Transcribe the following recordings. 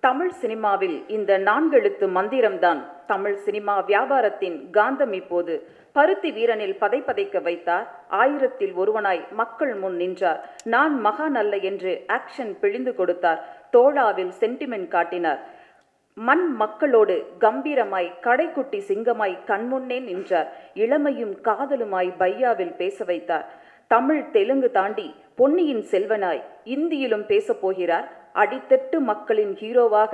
தமிழ் சினிமாவில் இந்த 4 எழுத்து மந்திரம்தான் தமிழ் சினிமா வியாபாரத்தின் காந்தம். இப்போது பருத்தி வீரனில் பதைப்பதைக்க வைத்தார். 1000ல் ஒருவனாய் மக்கள் முன் நின்றார். நான் மகான் அல்ல என்று ஆக்ஷன் பிழிந்து கொடுத்தார். தோழாவில் சென்டிமெண்ட் காட்டினார். மண் மக்களோடு கம்பீரமாய் கடைக்குட்டி சிங்கமாய் கண்முன்னே நின்றார். இளமையும் காதலுமாய் பையாவில் பேச வைத்தார். தமிழ் தெலுங்கு தாண்டி பொன்னியின் செல்வனாய் இந்தியிலும் பேச போகிறார். அடித்தட்டு மக்களின் ஹீரோவாக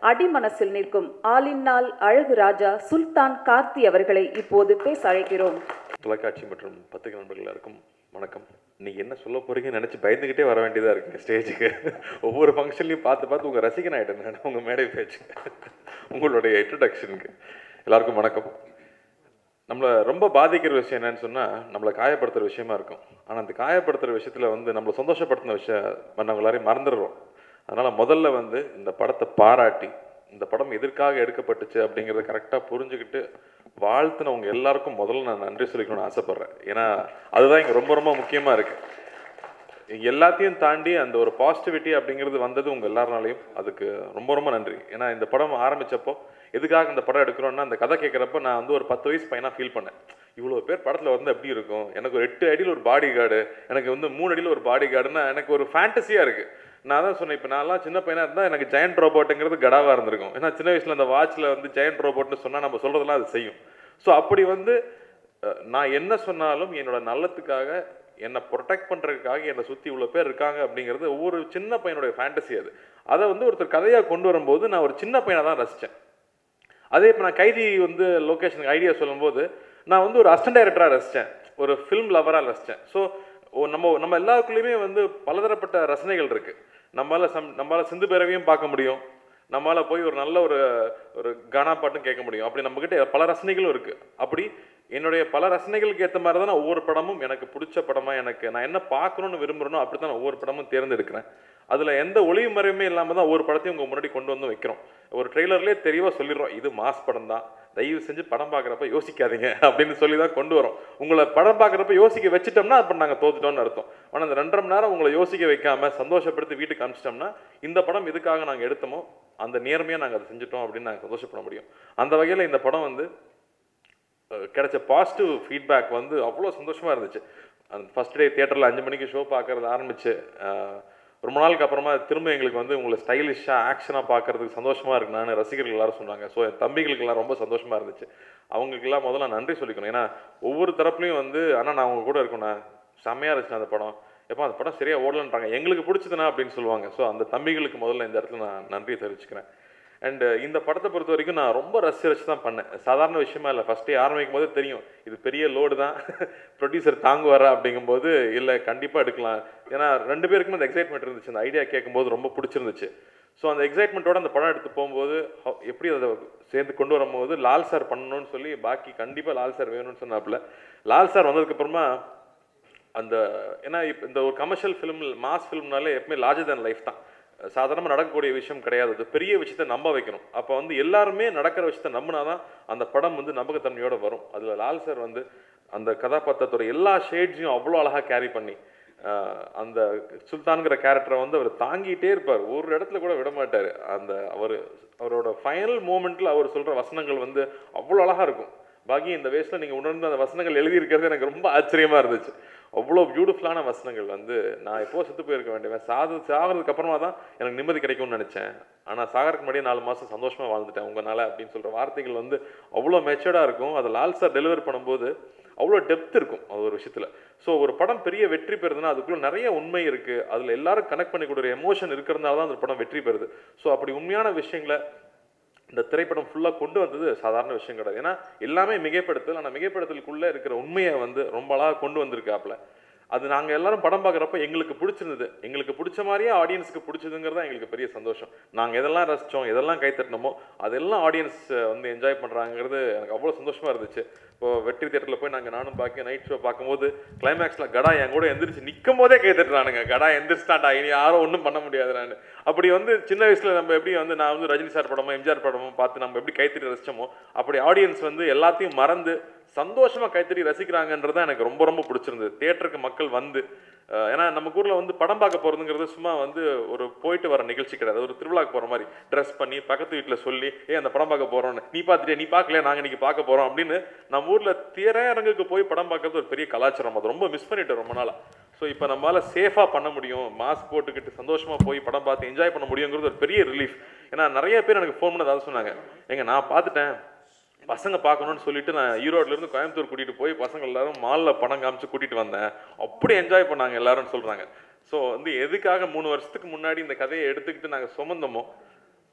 அடிமனசில் நிற்கும் ஆலினால் அழகு ராஜா சுல்தான் கார்த்தி அவர்களை இப்போது பேச அழைக்கிறோம். தொலைக்காட்சி மற்றும் பத்திரிகை நண்பர்கள் எல்லாருக்கும் வணக்கம். நீங்கள் என்ன சொல்ல போறீங்கன்னு நினச்சி பயந்துக்கிட்டே வர வேண்டியதாக இருக்குங்க ஸ்டேஜுக்கு. ஒவ்வொரு ஃபங்க்ஷன்லையும் பார்த்து உங்கள் ரசிகன் ஆகிட்டேன் நான் உங்கள் மேடை பேச்சு உங்களுடைய இன்ட்ரடக்ஷனுக்கு. எல்லாருக்கும் வணக்கம். நம்மளை ரொம்ப பாதிக்கிற விஷயம் என்னன்னு சொன்னால் நம்மளை காயப்படுத்துகிற விஷயமா இருக்கும். ஆனால் அந்த காயப்படுத்துகிற விஷயத்தில் நம்மளை சந்தோஷப்படுத்தின விஷயம் நம்ம எல்லாரையும் மறந்துடுறோம். அதனால் முதல்ல இந்த படத்தை பாராட்டி இந்த படம் எதற்காக எடுக்கப்பட்டுச்சு அப்படிங்கிறத கரெக்டாக புரிஞ்சுக்கிட்டு வாழ்த்துனவங்க எல்லாருக்கும் முதல்ல நான் நன்றி சொல்லிக்கணும்னு ஆசைப்பட்றேன். ஏன்னா அதுதான் இங்கே ரொம்ப ரொம்ப முக்கியமாக இருக்குது. எல்லாத்தையும் தாண்டி அந்த ஒரு பாசிட்டிவிட்டி அப்படிங்கிறது வந்தது உங்கள் எல்லாருனாலையும். அதுக்கு ரொம்ப ரொம்ப நன்றி. ஏன்னா இந்த படம் ஆரம்பித்தப்போ எதுக்காக இந்த படம் எடுக்கிறோன்னா அந்த கதை கேட்குறப்ப நான் ஒரு 10 வயசு பையனாக ஃபீல் பண்ணேன். இவ்வளோ பேர் படத்தில் எப்படி இருக்கும், எனக்கு ஒரு 8 அடியில் ஒரு பாடி கார்டு, எனக்கு 3 அடியில் ஒரு பாடி கார்டுன்னா எனக்கு ஒரு ஃபேண்டஸியாக இருக்குது. நான் தான் சொன்னேன், இப்போ நான்லாம் சின்ன பையனாக இருந்தால் எனக்கு ஜெயண்ட் ரோபோட்டுங்கிறது கடாவாக இருந்திருக்கும். ஏன்னா சின்ன வயசில் அந்த வாட்சில் ஜெயண்ட் ரோபோட்னு சொன்னால் நம்ம சொல்கிறதெல்லாம் அது செய்யும். ஸோ அப்படி நான் என்ன சொன்னாலும் என்னோட நல்லத்துக்காக என்னை ப்ரொடெக்ட் பண்ணுறதுக்காக என்னை சுற்றி இவ்வளோ பேர் இருக்காங்க அப்படிங்கிறது ஒவ்வொரு சின்ன பையனுடைய ஃபேண்டசி. அதை ஒருத்தர் கதையாக கொண்டு வரும்போது நான் ஒரு சின்ன பையனை தான் ரசித்தேன். அதே இப்போ நான் கைதி லொக்கேஷனுக்கு ஐடியா சொல்லும்போது நான் ஒரு அசிஸ்டன்ட் டைரக்டராக ரசித்தேன், ஒரு ஃபிலிம் லவராக ரசித்தேன். ஸோ நம்ம எல்லாருக்குள்ளேயுமே பலதரப்பட்ட ரசனைகள் இருக்குது. நம்மளால் சிந்து பேரவையும் பார்க்க முடியும், நம்மளால் போய் ஒரு நல்ல ஒரு கானா பாட்டும் கேட்க முடியும். அப்படி நம்மக்கிட்ட பல ரசனைகளும் இருக்குது. அப்படி என்னுடைய பல ரசனைகளுக்கு ஏற்ற மாதிரி தான் ஒவ்வொரு படமும் எனக்கு பிடிச்ச படமாக நான் என்ன பார்க்கணுன்னு விரும்புகிறேனோ அப்படி தான் நான் ஒவ்வொரு படமும் தேர்ந்தெடுக்கிறேன். அதில் எந்த ஒளிவு மறைவுமே இல்லாமல் தான் ஒவ்வொரு படத்தையும் உங்கள் முன்னாடி கொண்டு வைக்கிறோம். ஒரு ட்ரெய்லர்லேயே தெளிவாக சொல்லிடுறோம், இது மாஸ் படம் தான், தயவு செஞ்சு படம் பார்க்குறப்ப யோசிக்காதீங்க அப்படின்னு சொல்லி தான் கொண்டு வரோம். உங்களை படம் பார்க்குறப்ப யோசிக்க வச்சுட்டோம்னா அப்போ நாங்கள் தோத்துட்டோம்னு அர்த்தம். ஆனால் அந்த 2.5 மணி நேரம் உங்களை யோசிக்க வைக்காமல் சந்தோஷப்படுத்தி வீட்டுக்கு அனுப்பிச்சிட்டோம்னா இந்த படம் எதுக்காக நாங்கள் எடுத்தோமோ அந்த நேர்மையாக நாங்கள் அதை செஞ்சுட்டோம் அப்படின்னு நாங்கள் சந்தோஷப்பட முடியும். அந்த வகையில் இந்த படம் கிடைச்ச பாசிட்டிவ் ஃபீட்பேக் அவ்வளோ சந்தோஷமாக இருந்துச்சு. அந்த ஃபஸ்ட் டே தியேட்டரில் 5 மணிக்கு ஷோ பார்க்குறது ஆரம்பிச்சு ரொம்ப நாளுக்கு அப்புறமா திரும்ப எங்களுக்கு உங்களை ஸ்டைலிஷாக ஆக்ஷனாக பார்க்குறதுக்கு சந்தோஷமாக இருக்கு நான் ரசிகர்கள் எல்லாரும் சொன்னாங்க. ஸோ என் தம்பிகளுக்கெல்லாம் ரொம்ப சந்தோஷமாக இருந்துச்சு. அவங்களுக்கெல்லாம் முதல்ல நன்றி சொல்லிக்கணும். ஏன்னா ஒவ்வொரு தரப்புலையும் ஆனால் நான் அவங்க கூட இருக்கேண்ணா, செம்மையாக இருந்துச்சு அந்த படம், எப்போ அந்த படம் சரியாக ஓடலன்றாங்க, எங்களுக்கு பிடிச்சதுண்ணா அப்படின்னு சொல்லுவாங்க. ஸோ அந்த தம்பிகளுக்கு முதல்ல இந்த இடத்துல நான் நன்றியை தெரிவிச்சுக்கிறேன். அண்டு இந்த படத்தை பொறுத்த வரைக்கும் நான் ரொம்ப ரசிச்சு தான் பண்ணேன். சாதாரண விஷயமா இல்லை. ஃபஸ்ட்டே ஆரம்பிக்கும் போது தெரியும் இது பெரிய லோடு தான், ப்ரொடியூசர் தாங்குவாரா அப்படிங்கும்போது இல்லை கண்டிப்பாக எடுக்கலாம். ஏன்னா 2 பேருக்குமே அந்த எக்ஸைட்மெண்ட் இருந்துச்சு. அந்த ஐடியா கேட்கும்போது ரொம்ப பிடிச்சிருந்துச்சு. ஸோ அந்த எக்ஸைட்மெண்ட்டோட அந்த படம் எடுத்து போகும்போது எப்படி அதை சேர்ந்து கொண்டு வரும்போது லால் சார் பண்ணணும்னு சொல்லி பாக்கி கண்டிப்பாக லால் சார் வேணும்னு சொன்னாப்புல. லால் சார் வந்ததுக்கப்புறமா ஏன்னா இப்போ இந்த ஒரு கமர்ஷியல் ஃபிலிம் மாஸ் ஃபிலிம்னாலே எப்பவுமே லார்ஜர் தேன் லைஃப் தான், சாதாரணமாக நடக்கக்கூடிய விஷயம் கிடையாது. அது பெரிய விஷயத்தை நம்ப வைக்கணும். அப்போ எல்லாருமே நடக்கிற விஷயத்தை நம்பினாதான் அந்த படம் நம்பகத்தன்மையோடு வரும். அதில் லால் சார் அந்த கதாபாத்திரத்தோட எல்லா ஷேட்ஸையும் அவ்வளோ அழகாக கேரி பண்ணி அந்த சுல்தான்கிற கேரக்டரை அவர் தாங்கிட்டே இருப்பார், ஒரு இடத்துல கூட விட மாட்டார். அவரோட ஃபைனல் மூமெண்ட்டில் அவர் சொல்கிற வசனங்கள் அவ்வளோ அழகாக இருக்கும். பாக்கி இந்த வயசில் நீங்கள் உணர்ந்து அந்த வசனங்கள் எழுதியிருக்கிறது எனக்கு ரொம்ப ஆச்சரியமாக இருந்துச்சு. அவ்வளோ பியூட்டிஃபுல்லான வசனங்கள். நான் எப்போ செத்து போயிருக்க வேண்டியவன், சாகிறதுக்கு அப்புறமா தான் எனக்கு நிம்மதி கிடைக்கும்னு நினச்சேன், ஆனால் சாகிறதுக்கு முன்னாடியே 4 மாதம் சந்தோஷமாக வாழ்ந்துட்டேன் உங்களால் அப்படின்னு சொல்கிற வார்த்தைகள் அவ்வளோ மெச்சூர்டாக இருக்கும். அதை லால் சார் டெலிவரி பண்ணும்போது அவ்வளோ டெப்த் இருக்கும் அது ஒரு விஷயத்தில். ஸோ ஒரு படம் பெரிய வெற்றி பெறுதுன்னா அதுக்குள்ளே நிறைய உண்மை இருக்குது, அதில் எல்லாரும் கனெக்ட் பண்ணி கொடுக்குற எமோஷன் இருக்கிறதுனால தான் அந்த படம் வெற்றி பெறுது. ஸோ அப்படி உண்மையான விஷயங்களை இந்த திரைப்படம் ஃபுல்லாக கொண்டு வந்தது சாதாரண விஷயம் கிடையாது. ஏன்னா எல்லாமே மிகைப்படுத்தல், ஆனால் மிகைப்படுத்தலுக்குள்ளே இருக்கிற உண்மையை ரொம்ப அழகாக கொண்டு வந்திருக்காப்புல. அது நாங்கள் எல்லாரும் படம் பார்க்குறப்ப எங்களுக்கு பிடிச்சிருந்தது, எங்களுக்கு பிடிச்ச மாதிரியே ஆடியன்ஸுக்கு பிடிச்சதுங்கிறதா எங்களுக்கு பெரிய சந்தோஷம். நாங்கள் எதெல்லாம் ரசித்தோம், எதெல்லாம் கைத்தட்டினோமோ அதெல்லாம் ஆடியன்ஸ் என்ஜாய் பண்ணுறாங்கிறது எனக்கு அவ்வளோ சந்தோஷமாக இருந்துச்சு. இப்போது வெற்றி தியேட்டரில் போய் நானும் பார்க்க நைட் ஷோ பார்க்கும்போது கிளைமேக்ஸில் கடா என் கூட எந்திரிச்சு நிற்கும் போதே கைத்தட்டுறானுங்க, கடா எந்திரிச்சிட்டான்டா இனி யாரும் ஒன்றும் பண்ண முடியாது. நான் அப்படி சின்ன வயசில் நம்ம எப்படி நான் ரஜினி சார் படமோ எம்ஜிஆர் படமோ பார்த்து நம்ம எப்படி கைத்தட்டி ரசித்தோமோ அப்படி ஆடியன்ஸ் எல்லாத்தையும் மறந்து சந்தோஷமாக கைத்தட்டி ரசிக்கிறாங்கன்றது எனக்கு ரொம்ப ரொம்ப பிடிச்சிருந்தது. தியேட்டருக்கு மக்கள் ஏன்னா நம்ம ஊரில் வந்து படம் பார்க்க போகிறதுங்கிறது சும்மா வந்து ஒரு போயிட்டு வர நிகழ்ச்சி கிடையாது. ஒரு திருவிழாக்கு போகிற மாதிரி ட்ரெஸ் பண்ணி பக்கத்து வீட்டில் சொல்லி அந்த படம் பார்க்க போகிறோன்னு, நீ பார்த்துட்டே நீ பார்க்கல நாங்கள் இன்றைக்கி பார்க்க போகிறோம் அப்படின்னு நம்ம ஊரில் திரையரங்குக்கு போய் படம் பார்க்கறது ஒரு பெரிய கலாச்சாரம். அது ரொம்ப மிஸ் பண்ணிட்டோம் ரொம்ப நாளாக. ஸோ இப்போ நம்மளால் சேஃபாக பண்ண முடியும், மாஸ்க் போட்டுக்கிட்டு சந்தோஷமாக போய் படம் பார்த்து என்ஜாய் பண்ண முடியுங்கிறது ஒரு பெரிய ரிலீஃப். ஏன்னா நிறைய பேர் எனக்கு ஃபோன் பண்ண அதாவது சொன்னாங்க, நான் பார்த்துட்டேன் பசங்க பார்க்கணும்னு சொல்லிட்டு நான் ஈரோட்லேருந்து கோயம்புத்தூர் கூட்டிகிட்டு போய் பசங்க எல்லாரும் மாலில் படம் காமிச்சு கூட்டிகிட்டு வந்தேன், அப்படி என்ஜாய் பண்ணாங்க எல்லாரும் சொல்கிறாங்க. ஸோ வந்து எதுக்காக 3 வருஷத்துக்கு முன்னாடி இந்த கதையை எடுத்துக்கிட்டு நாங்கள் சுமந்தோமோ,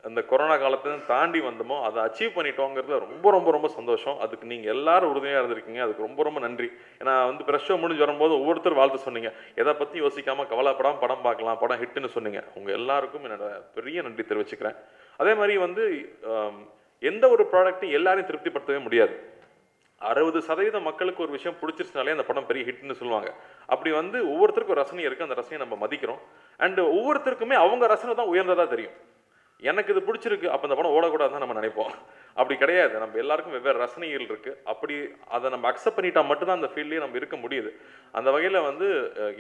அந்த கொரோனா காலத்தை தாண்டி வந்தோமோ, அதை அச்சீவ் பண்ணிட்டோங்கிறதுல ரொம்ப ரொம்ப ரொம்ப சந்தோஷம். அதுக்கு நீங்கள் எல்லாரும் உறுதுணையாக இருந்திருக்கீங்க, அதுக்கு ரொம்ப ரொம்ப நன்றி. ஏன்னா வந்து ப்ரெஷ் ஷோ முடிஞ்சு வரும்போது ஒவ்வொருத்தர் வாழ்த்து சொன்னீங்க, எதை பற்றி யோசிக்காமல் கவலைப்படாமல் படம் பார்க்கலாம், படம் ஹிட்டுன்னு சொன்னீங்க. உங்கள் எல்லாருக்கும் என்னோட பெரிய நன்றி தெரிவிச்சுக்கிறேன். அதே மாதிரி வந்து எந்த ஒரு ப்ராடக்ட்டையும் எல்லாரையும் திருப்திப்படுத்தவே முடியாது. 60% மக்களுக்கு ஒரு விஷயம் பிடிச்சிருச்சுனாலே அந்த படம் பெரிய ஹிட்னு சொல்லுவாங்க. அப்படி வந்து ஒவ்வொருத்தருக்கும் ஒரு ரசனை இருக்குது, அந்த ரசனையை நம்ம மதிக்கிறோம். அண்ட் ஒவ்வொருத்தருக்குமே அவங்க ரசனை தான் உயர்ந்ததாக தெரியும். எனக்கு இது பிடிச்சிருக்கு அப்போ அந்த படம் ஓடக்கூடாதுன்னு நம்ம நினைப்போம். அப்படி கிடையாது, நம்ம எல்லாருக்கும் வெவ்வேறு ரசனைகள் இருக்குது. அப்படி அதை நம்ம அக்செப்ட் பண்ணிட்டா மட்டும்தான் அந்த ஃபீல்ட்லேயே நம்ம இருக்க முடியுது. அந்த வகையில் வந்து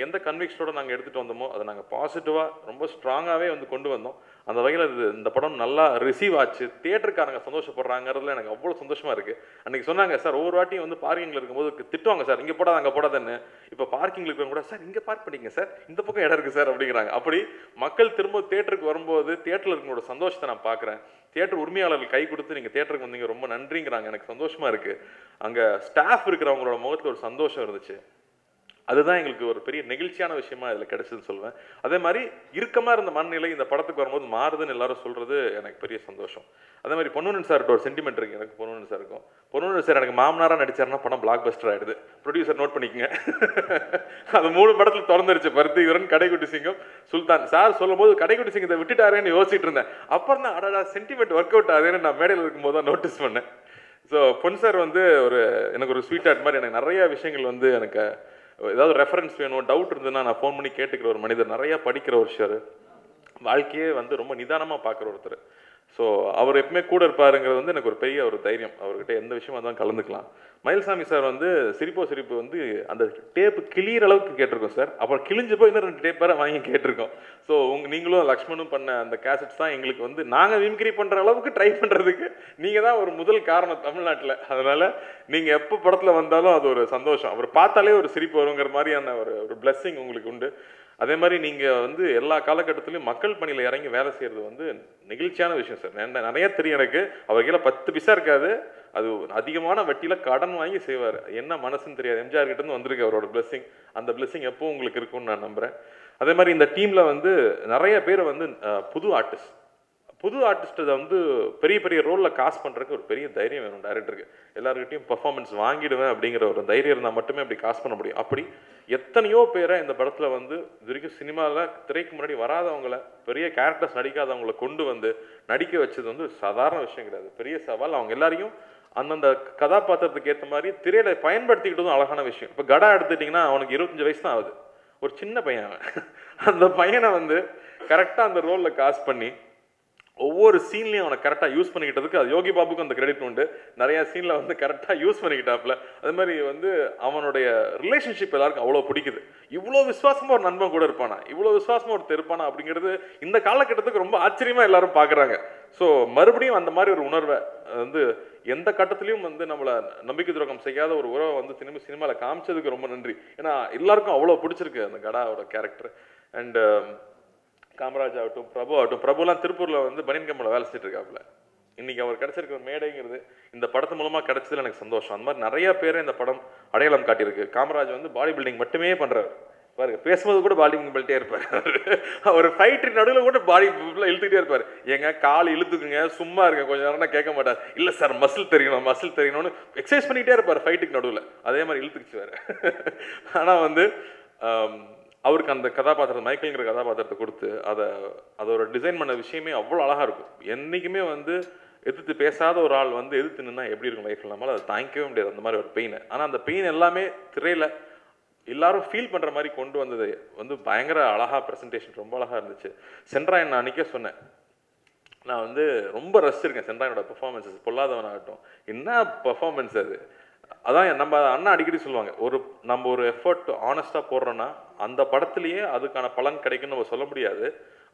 எந்த கன்விக்ஷனோட நாங்கள் எடுத்துகிட்டு வந்தோமோ அதை நாங்கள் பாசிட்டிவாக ரொம்ப ஸ்ட்ராங்காகவே வந்து கொண்டு வந்தோம். அந்த வகையில் இந்த படம் நல்லா ரிசீவ் ஆச்சு, தியேட்டருக்காரங்க சந்தோஷப்படுறாங்கிறதுல எனக்கு அவ்வளோ சந்தோஷமாக இருக்குது. அன்றைக்கி சொன்னாங்க, சார் ஒவ்வொரு வாட்டியும் வந்து பார்க்கிங்கில் இருக்கும்போது திட்டுவாங்க, சார் இங்கே போடாது அங்கே போடாதுன்னு. இப்போ பார்க்கிங்கில் இருக்கிறவங்க கூட, சார் இங்கே பார்க் பண்ணிங்க சார், இந்த பக்கம் இடம் இருக்குது சார் அப்படிங்கிறாங்க. அப்படி மக்கள் திரும்ப தியேட்டருக்கு வரும்போது தியேட்டரில் இருக்கிறவங்களோட சந்தோஷத்தை நான் பார்க்குறேன். தியேட்டர் உரிமையாளர்கள் கை கொடுத்து நீங்கள் தியேட்டருக்கு வந்தீங்க, ரொம்ப நன்றிங்கிறாங்க. எனக்கு சந்தோஷமாக இருக்குது. அங்கே ஸ்டாஃப் இருக்கிறவங்களோட முகத்தில் ஒரு சந்தோஷம் இருந்துச்சு. அதுதான் எங்களுக்கு ஒரு பெரிய நெகிழ்ச்சியான விஷயமா இதில் கிடைச்சதுன்னு சொல்லுவேன். அதே மாதிரி இறுக்கமாக இருந்த மனநிலை இந்த படத்துக்கு வரும்போது மாறுதுன்னு எல்லாரும் சொல்கிறது எனக்கு பெரிய சந்தோஷம். அதே மாதிரி பொன்னுன் சார்கிட்ட ஒரு சென்டிமெண்ட் இருக்குது எனக்கு. பொன்னுன் சார் இருக்கும், பொன்னுன் சார் எனக்கு மாமனாராக நடிச்சாருன்னா படம் பிளாக் பஸ்டர் ஆகிடுது. ப்ரொடியூசர் நோட் பண்ணிக்கங்க. அது 3 படத்தில் திறந்துருச்சு, பருத்தி வீரன், கடைக்குட்டி சிங்கம், சுல்தான். சார் சொல்லும் போது கடைக்குட்டி சிங்கத்தை விட்டுட்டாரேன்னு யோசிச்சுட்டு இருந்தேன். அப்புறம் தான் அடடா சென்டிமெண்ட் ஒர்க் அவுட் ஆகுதுன்னு நான் மேடையில் இருக்கும்போது தான் நோட்டீஸ் பண்ணேன். ஸோ பொன் சார் வந்து எனக்கு ஒரு ஸ்வீட் ஆர்ட் மாதிரி. எனக்கு நிறைய விஷயங்கள் வந்து எனக்கு ஏதாவது ரெஃபரன்ஸ் வேணும், டவுட் இருந்ததுன்னா நான் ஃபோன் பண்ணி கேட்டுக்கிற ஒரு மனிதர், நிறையா படிக்கிற ஒரு விஷயம், வாழ்க்கையே வந்து ரொம்ப நிதானமாக பார்க்குற ஒருத்தர். ஸோ அவர் எப்பவுமே கூட இருப்பாருங்கிறது வந்து எனக்கு ஒரு பெரிய ஒரு தைரியம். அவர்கிட்ட எந்த விஷயமா தான் கலந்துக்கலாம். மயில்சாமி சார் வந்து சிரிப்பு வந்து அந்த டேப்பு கிளியிற அளவுக்கு கேட்டிருக்கோம் சார். அப்புறம் கிழிஞ்சு போய் இன்னும் 2 டேப் வேறு வாங்கி கேட்டிருக்கோம். ஸோ நீங்களும் லக்ஷ்மணும் பண்ண அந்த கேசட்ஸ் தான் எங்களுக்கு வந்து நாங்கள் மிமிக்ரி பண்ணுற அளவுக்கு ட்ரை பண்ணுறதுக்கு நீங்கள் தான் ஒரு முதல் காரணம் தமிழ்நாட்டில். அதனால் நீங்கள் எப்போ படத்தில் வந்தாலும் அது ஒரு சந்தோஷம். அவர் பார்த்தாலே ஒரு சிரிப்பு வருங்கிற மாதிரியான ஒரு பிளெஸ்ஸிங் உங்களுக்கு உண்டு. அதே மாதிரி நீங்கள் வந்து எல்லா காலகட்டத்திலையும் மக்கள் பணியில் இறங்கி வேலை செய்கிறது வந்து நெகிழ்ச்சியான விஷயம் சார். நிறைய தெரியும் எனக்கு. அவர் கீழே 10 பைசா இருக்காது, அது அதிகமான வட்டியில் கடன் வாங்கி செய்வார். என்ன மனசுன்னு தெரியாது. எம்ஜிஆர் கிட்டேருந்து வந்திருக்கு அவரோட பிளெஸ்ஸிங். அந்த பிளெஸ்ஸிங் எப்போ உங்களுக்கு இருக்குன்னு நான் நம்புகிறேன். அதே மாதிரி இந்த டீமில் வந்து நிறைய பேர் வந்து புது ஆர்டிஸ்ட்டை வந்து பெரிய பெரிய ரோலில் காஸ்ட் பண்ணுறதுக்கு ஒரு பெரிய தைரியம் வேணும் டைரக்டருக்கு. எல்லாருக்கிட்டையும் பர்ஃபார்மன்ஸ் வாங்கிடுவேன் அப்படிங்கிற ஒரு தைரியம் இருந்தால் மட்டுமே அப்படி காஸ்ட் பண்ண முடியும். அப்படி எத்தனையோ பேரை இந்த படத்தில் வந்து இது வரைக்கும் சினிமாவில் திரைக்கு முன்னாடி வராதவங்களை, பெரிய கேரக்டர்ஸ் நடிக்காதவங்களை கொண்டு வந்து நடிக்க வச்சது வந்து சாதாரண விஷயம் கிடையாது, பெரிய சவால். அவங்க எல்லாரையும் அந்தந்த கதாபாத்திரத்துக்கு ஏற்ற மாதிரி திரையில பயன்படுத்திக்கிட்டதும் அழகான விஷயம். இப்போ கடா எடுத்துட்டிங்கன்னா அவனுக்கு 25 வயசு தான் ஆகுது, ஒரு சின்ன பையன். அந்த பையனை வந்து கரெக்டாக அந்த ரோலில் காஸ்ட் பண்ணி ஒவ்வொரு சீன்லையும் அவனை கரெக்டாக யூஸ் பண்ணிக்கிட்டதுக்கு அது யோகி பாபுக்கு அந்த கிரெடிட் உண்டு. நிறையா சீனில் வந்து கரெக்டாக யூஸ் பண்ணிக்கிட்டாப்புல. அது மாதிரி வந்து அவனுடைய ரிலேஷன்ஷிப் எல்லாருக்கும் அவ்வளோ பிடிக்குது. இவ்வளோ விசுவாசமாக ஒரு நண்பன் கூட இருப்பானா, இவ்வளோ விசுவாசமாக ஒருத்தர் இருப்பானா அப்படிங்கிறது இந்த காலகட்டத்துக்கு ரொம்ப ஆச்சரியமாக எல்லாரும் பார்க்குறாங்க. ஸோ மறுபடியும் அந்த மாதிரி ஒரு உணர்வை வந்து எந்த கட்டத்துலையும் வந்து நம்மளை நம்பிக்கை துரோகம் செய்யாத ஒரு உறவை வந்து திரும்பி சினிமாவில் காமிச்சதுக்கு ரொம்ப நன்றி. ஏன்னா எல்லாருக்கும் அவ்வளோ பிடிச்சிருக்கு அந்த கடாவோட கேரக்டர். அண்டு காமராஜ் ஆகட்டும், பிரபு ஆகட்டும். பிரபுலாம் திருப்பூரில் வந்து பனியன் கம்பெனியில் வேலை செஞ்சுட்டு இருக்காப்புல. இன்றைக்கி அவர் கிடச்சிருக்க மேடைங்கிறது இந்த படத்து மூலமாக கிடச்சதில் எனக்கு சந்தோஷம். அந்த மாதிரி நிறையா பேரை இந்த படம் அடையாளம் காட்டியிருக்கு. காமராஜ் வந்து பாடி பில்டிங் மட்டுமே பண்ணுறாரு பாருங்க, பேசும்போது கூட பாடி பில்ட்டே இருப்பார். அவர் ஃபைட்டு நடுவில் கூட பாடி இழுத்துக்கிட்டே இருப்பார். ஏங்க கால் இழுத்துக்குங்க, சும்மா இருங்க கொஞ்சம் நேரம்னா கேட்க மாட்டார். இல்லை சார் மசில் தெரியணும்னு எக்ஸசைஸ் பண்ணிக்கிட்டே இருப்பார் ஃபைட்டுக்கு நடுவில். அதே மாதிரி இழுத்துக்குச்சுவார். ஆனால் வந்து அவருக்கு அந்த கதாபாத்திரம் மைக்கேல்ங்கிற கதாபாத்திரத்தை கொடுத்து அதோட டிசைன் பண்ண விஷயமே அவ்வளோ அழகாக இருக்கும். என்றைக்குமே வந்து எதிர்த்து பேசாத ஒரு ஆள் வந்து எதிர்த்து நின்னா எப்படி இருக்கும் லைஃப்பில், நம்மளால் அதை தாங்கிக்கவே முடியாது அந்த மாதிரி ஒரு பெயின். ஆனால் அந்த பெயின் எல்லாமே திரையில் எல்லாரும் ஃபீல் பண்ணுற மாதிரி கொண்டு வந்தது வந்து பயங்கர அழகாக ப்ரெசன்டேஷன் ரொம்ப அழகாக இருந்துச்சு. சென்ட்ராயன் நான் அன்றைக்கே சொன்னேன், நான் வந்து ரொம்ப ரசிச்சிருக்கேன் சென்ட்ராயனோட பெர்ஃபார்மன்ஸஸ். பொல்லாதவன் ஆகட்டும், என்ன பெர்ஃபார்மன்ஸ் அது. அதான் நம்ம அண்ணா அடிக்கடி சொல்லுவாங்க, நம்ம ஒரு எஃபர்ட் ஆனஸ்ட்டாக போடுறோன்னா அந்த படத்துலேயே அதுக்கான பலன் கிடைக்கும்னு நம்ம சொல்ல முடியாது.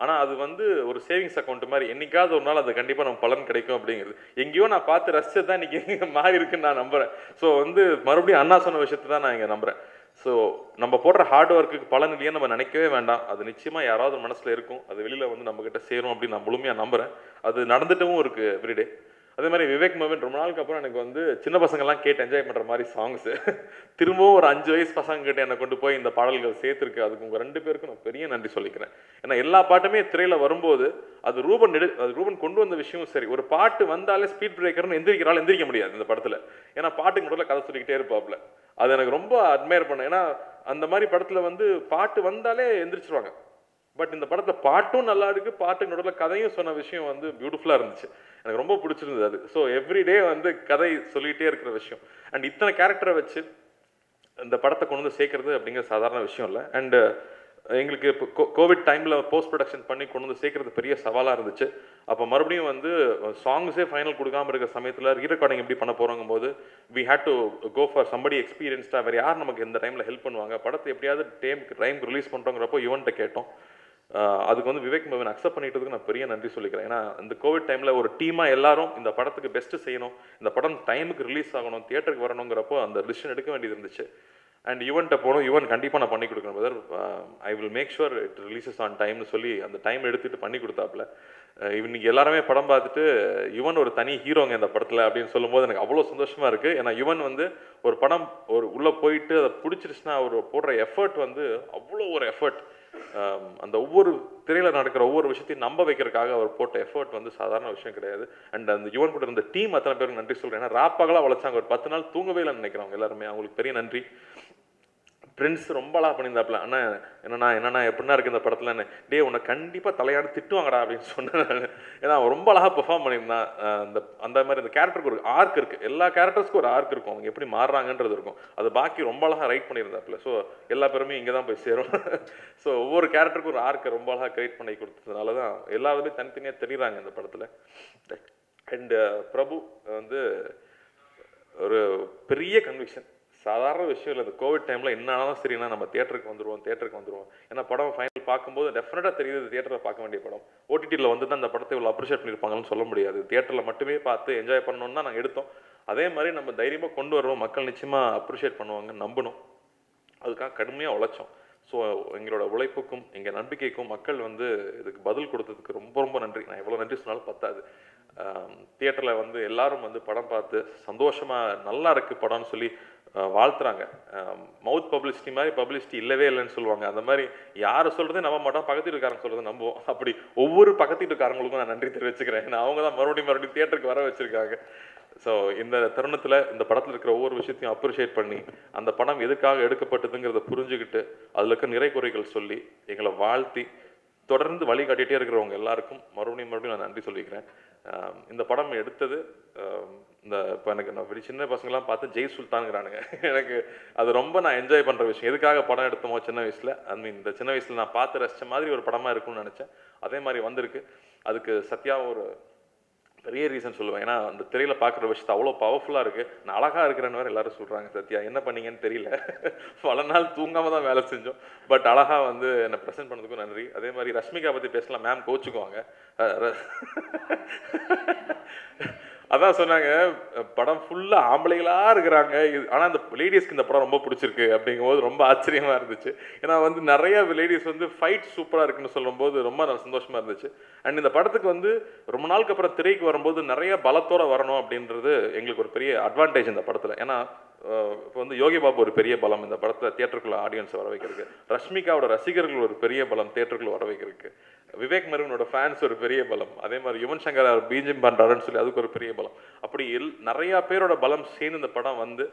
ஆனால் அது வந்து ஒரு சேவிங்ஸ் அக்கௌண்ட் மாதிரி, என்னைக்காவது ஒரு நாள் அது கண்டிப்பாக நம்ம பலன் கிடைக்கும் அப்படிங்கிறது எங்கேயோ நான் பார்த்து ரசிச்சது தான் இன்றைக்கி மாறி இருக்குன்னு நான் நம்புகிறேன். ஸோ வந்து மறுபடியும் அண்ணா சொன்ன விஷயத்தை தான் நான் இங்கே நம்புகிறேன். ஸோ நம்ம போடுற ஹார்ட் ஒர்க்குக்கு பலன் இல்லையே நம்ம நினைக்கவே வேண்டாம். அது நிச்சயமாக யாராவது மனசில் இருக்கும், அது வெளியில் வந்து நம்மக்கிட்ட சேரும் அப்படின்னு நான் முழுமையாக நம்புகிறேன். அது நடந்துட்டும் இருக்குது எவ்ரிடே. அதே மாதிரி விவேக் மோகன் ரொம்ப நாளுக்கு அப்புறம் எனக்கு வந்து சின்ன பசங்கள்லாம் கேட்டு என்ஜாய் பண்ணுற மாதிரி சாங்ஸு திரும்பவும் ஒரு 5 வயசு பசங்க கிட்ட என்னை கொண்டு போய் இந்த பாடல்கள் சேர்த்துருக்கு. அதுக்கு உங்கள் 2 பேருக்கும் நான் பெரிய நன்றி சொல்லிக்கிறேன். ஏன்னா எல்லா பாட்டுமே திரையில் வரும்போது அது ரூபன் கொண்டு வந்த விஷயமும் சரி, ஒரு பாட்டு வந்தாலே ஸ்பீட் பிரேக்கர்னு எந்திரிக்க முடியாது இந்த படத்தில். ஏன்னா பாட்டுக்கு நடுவில் கதை சொல்லிக்கிட்டே இருப்பாப்புல. அது எனக்கு ரொம்ப அட்மையர் பண்ணேன். ஏன்னா அந்த மாதிரி படத்தில் வந்து பாட்டு வந்தாலே எந்திரிச்சிருவாங்க. பட் இந்த படத்தில் பாட்டும் நல்லா இருக்குது, பாட்டுக்கு நடுவில் கதையும் சொன்ன விஷயம் வந்து பியூட்டிஃபுல்லாக இருந்துச்சு. எனக்கு ரொம்ப பிடிச்சிருந்தது அது. ஸோ எவ்ரிடே வந்து கதை சொல்லிகிட்டே இருக்கிற விஷயம். அண்ட் இத்தனை கேரக்டரை வச்சு இந்த படத்தை கொண்டு வந்து சேர்க்கறது அப்படிங்கிற சாதாரண விஷயம் இல்லை. அண்டு எங்களுக்கு இப்போ கோவிட் டைமில் போஸ்ட் ப்ரொடக்ஷன் பண்ணி கொண்டு வந்து சேர்க்கறது பெரிய சவாலாக இருந்துச்சு. அப்போ மறுபடியும் வந்து சாங்ஸே ஃபைனல் கொடுக்காமல் இருக்கிற சமயத்தில் ரீரெக்கார்டிங் எப்படி பண்ண போகிறோங்கும் போது we had to go for somebody எக்ஸ்பீரியன்ஸ்டாக. வேறு யார் நமக்கு இந்த டைமில் ஹெல்ப் பண்ணுவாங்க, படத்தை எப்படியாவது டைமுக்கு ரிலீஸ் பண்ணுறோங்கிறப்போ யுவன்கிட்ட கேட்டோம். அதுக்கு வந்து விவேக் மோகன் அக்செப்ட் பண்ணிட்டதுக்கு நான் பெரிய நன்றி சொல்லிக்கிறேன். ஏன்னா இந்த கோவிட் டைமில் ஒரு டீமாக எல்லாரும் இந்த படத்துக்கு பெஸ்ட்டு செய்யணும், இந்த படம் டைமுக்கு ரிலீஸ் ஆகணும், தியேட்டருக்கு வரணுங்கிறப்போ அந்த டிசிஷன் எடுக்க வேண்டியது இருந்துச்சு. அண்ட் யுவன்கிட்ட போனோம், யுவன் கண்டிப்பாக நான் பண்ணி கொடுக்குறேன் brother, I will make sure it releases on டைம்னு சொல்லி அந்த டைம் எடுத்துகிட்டு பண்ணி கொடுத்தாப்புல. இன்னைக்கு எல்லாருமே படம் பார்த்துட்டு யுவன் ஒரு தனி ஹீரோங்க இந்த படத்தில் அப்படின்னு சொல்லும்போது எனக்கு அவ்வளோ சந்தோஷமாக இருக்குது. ஏன்னா யுவன் வந்து ஒரு படம் உள்ளே போயிட்டு அதை பிடிச்சிருச்சுன்னா அவர் போடுற எஃபர்ட் வந்து அவ்வளோ ஒரு எஃபர்ட். அந்த ஒவ்வொரு திரையில் நடக்கிற ஒவ்வொரு விஷயத்தையும் நம்ப வைக்கிறதுக்காக அவர் போட்ட எஃபர்ட் வந்து சாதாரண விஷயம் கிடையாது. அண்ட் அந்த யுவன் கூட இருந்த டீம் அத்தனை பேருக்கு நன்றி சொல்கிறேன். ஏன்னா ராப்பகலாக வளர்ச்சாங்க, ஒரு 10 நாள் தூங்கவே இல்லைன்னு நினைக்கிறவங்க எல்லாருமே, அவங்களுக்கு பெரிய நன்றி. ஃப்ரெண்ட்ஸ் ரொம்ப அழகாக பண்ணியிருந்தாப்புல. அண்ணா என்னண்ணா எப்படின்னா இருக்குது இந்த படத்தில், டே உன்னை கண்டிப்பாக தலையாடு திட்டுவாங்கடா அப்படின்னு சொன்னேன் நான். ஏன்னா அவன் ரொம்ப அழகாக பெர்ஃபார்ம் பண்ணியிருந்தான். அந்த மாதிரி இந்த கேரக்டருக்கு ஒரு ஆர்க் இருக்குது, எல்லா கேரக்டர்ஸ்க்கும் ஒரு ஆர்க் இருக்கும், அவங்க எப்படி மாறுறாங்கன்றது இருக்கும். அது பாக்கி ரொம்ப அழகாக ரைட் பண்ணியிருந்தாப்புல. ஸோ எல்லா பேருமே இங்கே தான் போய் சேரும். ஸோ ஒவ்வொரு கேரக்டருக்கும் ஒரு ஆர்க்கை ரொம்ப அழகாக கிரியேட் பண்ணி கொடுத்ததுனால தான் எல்லாருமே தனித்தனியாக தெரியுறாங்க இந்த படத்தில். அண்டு பிரபு வந்து ஒரு பெரிய கன்விக்ஷன், சாதாரண விஷயம் இல்லை. இந்த கோவிட் டைமில் என்ன ஆனாலும் சரினா நம்ம தியேட்டருக்கு வந்துடுவோம். ஏன்னா படம் ஃபைனல் பார்க்கும்போது டெஃபினட்டாக தெரியுது தியேட்டரில் பார்க்க வேண்டிய படம். ஓடிடியில் வந்து தான் அந்த படத்தை இவ்வளோ அப்ரிஷியேட் பண்ணியிருப்பாங்கன்னு சொல்ல முடியாது. தியேட்டரில் மட்டுமே பார்த்து என்ஜாய் பண்ணணும்னு தான் நாங்கள் எடுத்தோம். அதே மாதிரி நம்ம தைரியமாக கொண்டு வருவோம், மக்கள் நிச்சயமாக அப்ரிஷியேட் பண்ணுவாங்க நம்பணும். அதுக்காக கடுமையாக உழைச்சோம். ஸோ எங்களோட உழைப்புக்கும் எங்கள் நம்பிக்கைக்கும் மக்கள் வந்து இதுக்கு பதில் கொடுத்ததுக்கு ரொம்ப ரொம்ப நன்றி. நான் எவ்வளோ நன்றி சொன்னாலும் பத்தாது. தியேட்டரில் வந்து எல்லாரும் வந்து படம் பார்த்து சந்தோஷமாக நல்லா இருக்குது படம்னு சொல்லி வாழ்த்துறாங்க. மவுத் பப்ளிசிட்டி மாதிரி பப்ளிசிட்டி இல்லவே இல்லைன்னு சொல்லுவாங்க. அந்த மாதிரி யார் சொல்கிறதே நம்ப மாட்டோம், பக்கத்து வீட்டுக்காரங்க சொல்கிறத நம்புவோம். அப்படி ஒவ்வொரு பக்கத்து வீட்டுக்காரங்களுக்கும் நான் நன்றி தெரிவிச்சுக்கிறேன். ஏன்னா அவங்க தான் மறுபடியும் தியேட்டருக்கு வர வச்சுருக்காங்க. ஸோ இந்த தருணத்தில் இந்த படத்தில் இருக்கிற ஒவ்வொரு விஷயத்தையும் அப்ரிஷியேட் பண்ணி அந்த படம் எதுக்காக எடுக்கப்பட்டதுங்கிறத புரிஞ்சுக்கிட்டு அதில் இருக்க நிறை குறைகள் சொல்லி எங்களை வாழ்த்தி தொடர்ந்து வழிகாட்டிகிட்டே இருக்கிறவங்க எல்லாருக்கும் மறுபடியும் நான் நன்றி சொல்லிக்கிறேன். இந்த படம் எடுத்தது இப்போ எனக்கு நான் சின்ன பசங்களாம் பார்த்து ஜெய் சுல்தானுங்கிறானுங்க. எனக்கு அது ரொம்ப நான் என்ஜாய் பண்ணுற விஷயம். எதுக்காக படம் எடுத்தோமோ சின்ன வயசில், இந்த சின்ன வயசில் நான் பார்த்து ரசித்த மாதிரி ஒரு படமாக இருக்கும்னு நினச்சேன். அதே மாதிரி வந்திருக்கு. அதுக்கு சத்யா ஒரு பெரிய ரீசன் சொல்லுவேன். ஏன்னா அந்த திரையில் பார்க்குற விஷயத்தை அவ்வளோ பவர்ஃபுல்லாக இருக்குது. நான் அழகாக இருக்கிறேன்னு வேறு எல்லாரும் சொல்கிறாங்க. சத்யா என்ன பண்ணீங்கன்னு தெரியல, பல நாள் தூங்காமல் தான் வேலை செஞ்சோம். பட் அழகாக வந்து என்னை ப்ரெசென்ட் பண்ணதுக்கும் நன்றி. அதே மாதிரி ரஷ்மிகா பற்றி பேசலாம், மேம் கோச்சுக்குவாங்க. அதான் சொன்னாங்க, படம் ஃபுல்லாக ஆம்பளைகளாக இருக்கிறாங்க, ஆனால் அந்த லேடிஸ்க்கு இந்த படம் ரொம்ப பிடிச்சிருக்கு அப்படிங்கும்போது ரொம்ப ஆச்சரியமாக இருந்துச்சு. ஏன்னா வந்து நிறைய லேடிஸ் வந்து ஃபைட் சூப்பராக இருக்குன்னு சொல்லும்போது ரொம்ப சந்தோஷமாக இருந்துச்சு. அண்ட் இந்த படத்துக்கு வந்து ரொம்ப நாளுக்கு அப்புறம் திரைக்கு வரும்போது நிறைய பலத்தோடு வரணும் அப்படின்றது எங்களுக்கு ஒரு பெரிய அட்வான்டேஜ் இந்த படத்தில். ஏன்னா இப்போ வந்து யோகி பாபு ஒரு பெரிய பலம் இந்த படத்தில் தியேட்டருக்குள்ள ஆடியன்ஸை வர வைக்கிறதுக்கு, ரஷ்மிகாவோட ரசிகர்கள் ஒரு பெரிய பலம் தியேட்டருக்குள்ள வர வைக்கிறதுக்கு, விவேக் மருவனோட ஃபேன்ஸ் ஒரு பெரிய பலம், அதே மாதிரி யுவன் சங்கர் பீஜம் பண்ணுறாருன்னு சொல்லி அதுக்கு ஒரு பெரிய பலம். அப்படி நிறையா பேரோட பலம் சேர்ந்து இந்த படம் வந்து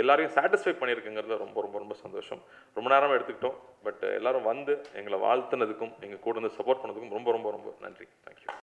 எல்லாரையும் சாட்டிஸ்ஃபை பண்ணியிருக்குங்கிறது ரொம்ப ரொம்ப ரொம்ப சந்தோஷம். ரொம்ப நேரமாக எடுத்துக்கிட்டோம். பட் எல்லாரும் வந்து எங்களை வாழ்த்துனதுக்கும் எங்கள் கூட வந்து சப்போர்ட் பண்ணதுக்கும் ரொம்ப ரொம்ப ரொம்ப நன்றி. தேங்க்யூ.